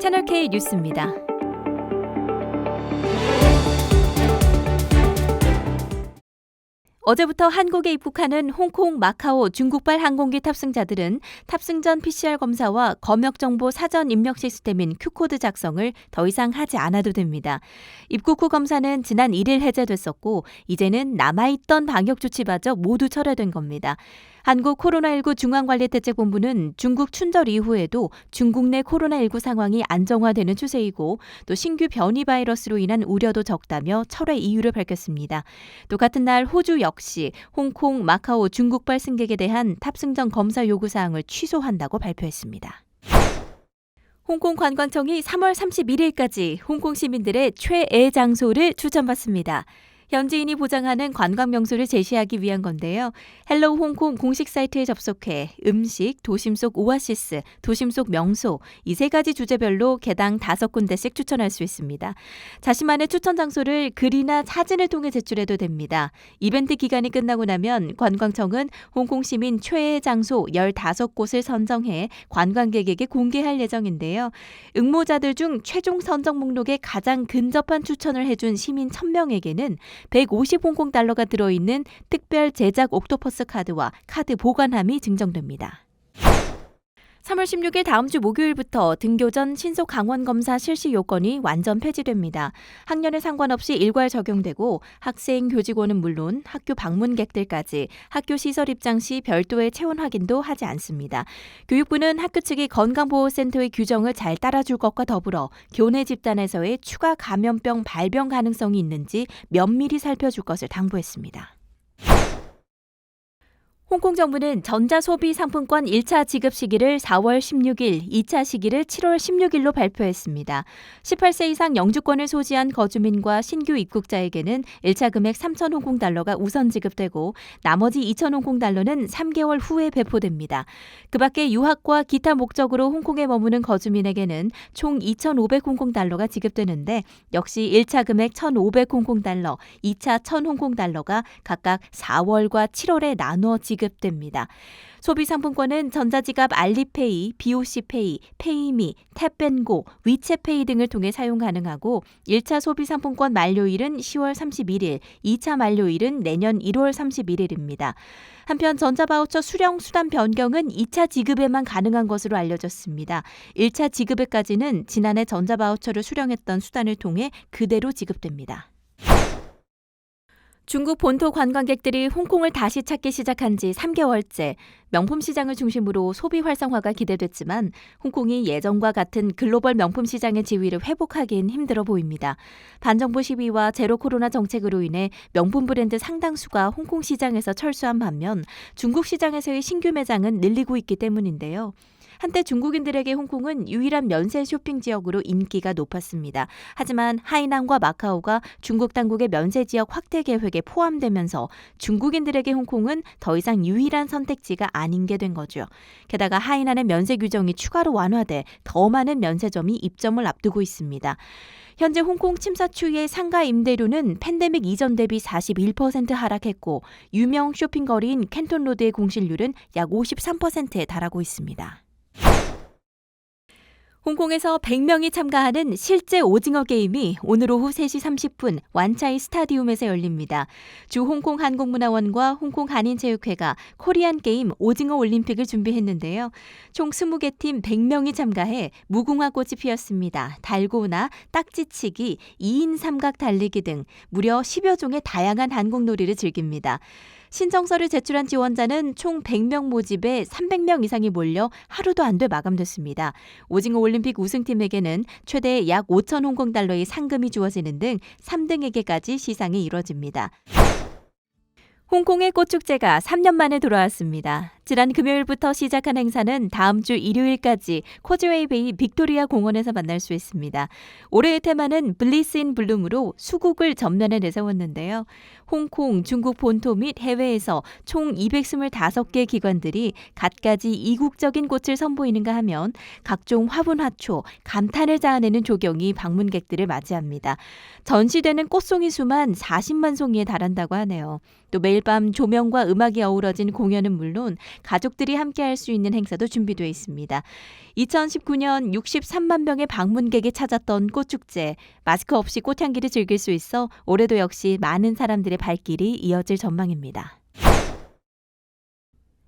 채널K 뉴스입니다. 어제부터 한국에 입국하는 홍콩, 마카오, 중국발 항공기 탑승자들은 탑승 전 PCR 검사와 검역정보 사전 입력 시스템인 Q코드 작성을 더 이상 하지 않아도 됩니다. 입국 후 검사는 지난 1일 해제됐었고 이제는 남아있던 방역조치마저 모두 철회된 겁니다. 한국 코로나19 중앙관리대책본부는 중국 춘절 이후에도 중국 내 코로나19 상황이 안정화되는 추세이고 또 신규 변이 바이러스로 인한 우려도 적다며 철회 이유를 밝혔습니다. 또 같은 날 호주 역시 홍콩, 마카오, 중국발 승객에 대한 탑승 전 검사 요구사항을 취소한다고 발표했습니다. 홍콩 관광청이 3월 31일까지 홍콩 시민들의 최애 장소를 추천받습니다. 현지인이 보장하는 관광 명소를 제시하기 위한 건데요. 헬로우 홍콩 공식 사이트에 접속해 음식, 도심 속 오아시스, 도심 속 명소 이 세 가지 주제별로 개당 5군데씩 추천할 수 있습니다. 자신만의 추천 장소를 글이나 사진을 통해 제출해도 됩니다. 이벤트 기간이 끝나고 나면 관광청은 홍콩 시민 최애 장소 15곳을 선정해 관광객에게 공개할 예정인데요. 응모자들 중 최종 선정 목록에 가장 근접한 추천을 해준 시민 1000명에게는 150 홍콩달러가 들어있는 특별 제작 옥토퍼스 카드와 카드 보관함이 증정됩니다. 3월 16일 다음 주 목요일부터 등교 전 신속 강원 검사 실시 요건이 완전 폐지됩니다. 학년에 상관없이 일괄 적용되고 학생, 교직원은 물론 학교 방문객들까지 학교 시설 입장 시 별도의 체온 확인도 하지 않습니다. 교육부는 학교 측이 건강보호센터의 규정을 잘 따라줄 것과 더불어 교내 집단에서의 추가 감염병 발병 가능성이 있는지 면밀히 살펴줄 것을 당부했습니다. 홍콩 정부는 전자소비 상품권 1차 지급 시기를 4월 16일, 2차 시기를 7월 16일로 발표했습니다. 18세 이상 영주권을 소지한 거주민과 신규 입국자에게는 1차 금액 3,000 홍콩달러가 우선 지급되고 나머지 2,000 홍콩달러는 3개월 후에 배포됩니다. 그 밖에 유학과 기타 목적으로 홍콩에 머무는 거주민에게는 총 2,500 홍콩달러가 지급되는데 역시 1차 금액 1,500 홍콩달러, 2차 1,000 홍콩달러가 각각 4월과 7월에 나누어 지급됩니다. 소비상품권은 전자지갑 알리페이, BOC페이, 페이미, 탭앤고, 위챗페이 등을 통해 사용 가능하고 1차 소비상품권 만료일은 10월 31일, 2차 만료일은 내년 1월 31일입니다. 한편 전자바우처 수령 수단 변경은 2차 지급에만 가능한 것으로 알려졌습니다. 1차 지급에까지는 지난해 전자바우처를 수령했던 수단을 통해 그대로 지급됩니다. 중국 본토 관광객들이 홍콩을 다시 찾기 시작한 지 3개월째 명품 시장을 중심으로 소비 활성화가 기대됐지만 홍콩이 예전과 같은 글로벌 명품 시장의 지위를 회복하기엔 힘들어 보입니다. 반정부 시위와 제로 코로나 정책으로 인해 명품 브랜드 상당수가 홍콩 시장에서 철수한 반면 중국 시장에서의 신규 매장은 늘리고 있기 때문인데요. 한때 중국인들에게 홍콩은 유일한 면세 쇼핑 지역으로 인기가 높았습니다. 하지만 하이난과 마카오가 중국 당국의 면세 지역 확대 계획에 포함되면서 중국인들에게 홍콩은 더 이상 유일한 선택지가 아닌 게 된 거죠. 게다가 하이난의 면세 규정이 추가로 완화돼 더 많은 면세점이 입점을 앞두고 있습니다. 현재 홍콩 침사 추이의 상가 임대료는 팬데믹 이전 대비 41% 하락했고 유명 쇼핑거리인 캔톤로드의 공실률은 약 53%에 달하고 있습니다. 홍콩에서 100명이 참가하는 실제 오징어 게임이 오늘 오후 3시 30분 완차이 스타디움에서 열립니다. 주 홍콩 한국문화원과 홍콩 한인체육회가 코리안 게임 오징어 올림픽을 준비했는데요. 총 20개 팀 100명이 참가해 무궁화 꽃이 피었습니다. 달고나, 딱지치기, 2인 삼각 달리기 등 무려 10여 종의 다양한 한국놀이를 즐깁니다. 신청서를 제출한 지원자는 총 100명 모집에 300명 이상이 몰려 하루도 안 돼 마감됐습니다. 오징어 올림픽 우승팀에게는 최대 약 5천 홍콩달러의 상금이 주어지는 등 3등에게까지 시상이 이뤄집니다. 홍콩의 꽃축제가 3년 만에 돌아왔습니다. 지난 금요일부터 시작한 행사는 다음 주 일요일까지 코즈웨이 베이 빅토리아 공원에서 만날 수 있습니다. 올해의 테마는 블리스 인 블룸으로 수국을 전면에 내세웠는데요. 홍콩, 중국 본토 및 해외에서 총 225개 기관들이 갖가지 이국적인 꽃을 선보이는가 하면 각종 화분 화초, 감탄을 자아내는 조경이 방문객들을 맞이합니다. 전시되는 꽃송이 수만 40만 송이에 달한다고 하네요. 또 매일 매일 밤 조명과 음악이 어우러진 공연은 물론 가족들이 함께 할 수 있는 행사도 준비되어 있습니다. 2019년 63만 명의 방문객이 찾았던 꽃축제. 마스크 없이 꽃향기를 즐길 수 있어 올해도 역시 많은 사람들의 발길이 이어질 전망입니다.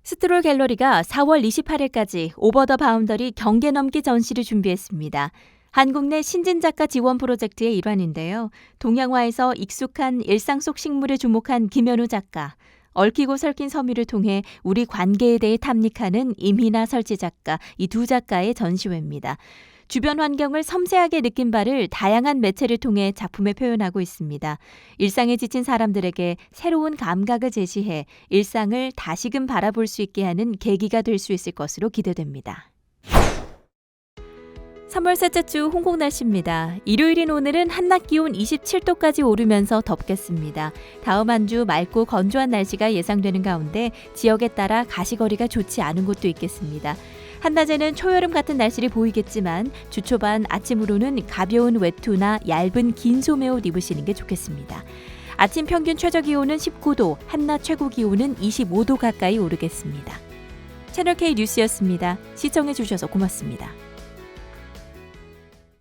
스트롤 갤러리가 4월 28일까지 오버 더 바운더리 경계 넘기 전시를 준비했습니다. 한국 내 신진 작가 지원 프로젝트의 일환인데요. 동양화에서 익숙한 일상 속 식물에 주목한 김현우 작가, 얽히고 설킨 섬유를 통해 우리 관계에 대해 탐닉하는 임희나 설치 작가, 이 두 작가의 전시회입니다. 주변 환경을 섬세하게 느낀 바를 다양한 매체를 통해 작품에 표현하고 있습니다. 일상에 지친 사람들에게 새로운 감각을 제시해 일상을 다시금 바라볼 수 있게 하는 계기가 될 수 있을 것으로 기대됩니다. 3월 셋째 주 홍콩 날씨입니다. 일요일인 오늘은 한낮 기온 27도까지 오르면서 덥겠습니다. 다음 한 주 맑고 건조한 날씨가 예상되는 가운데 지역에 따라 가시거리가 좋지 않은 곳도 있겠습니다. 한낮에는 초여름 같은 날씨를 보이겠지만 주 초반 아침으로는 가벼운 외투나 얇은 긴 소매옷 입으시는 게 좋겠습니다. 아침 평균 최저 기온은 19도, 한낮 최고 기온은 25도 가까이 오르겠습니다. 채널K 뉴스였습니다. 시청해 주셔서 고맙습니다.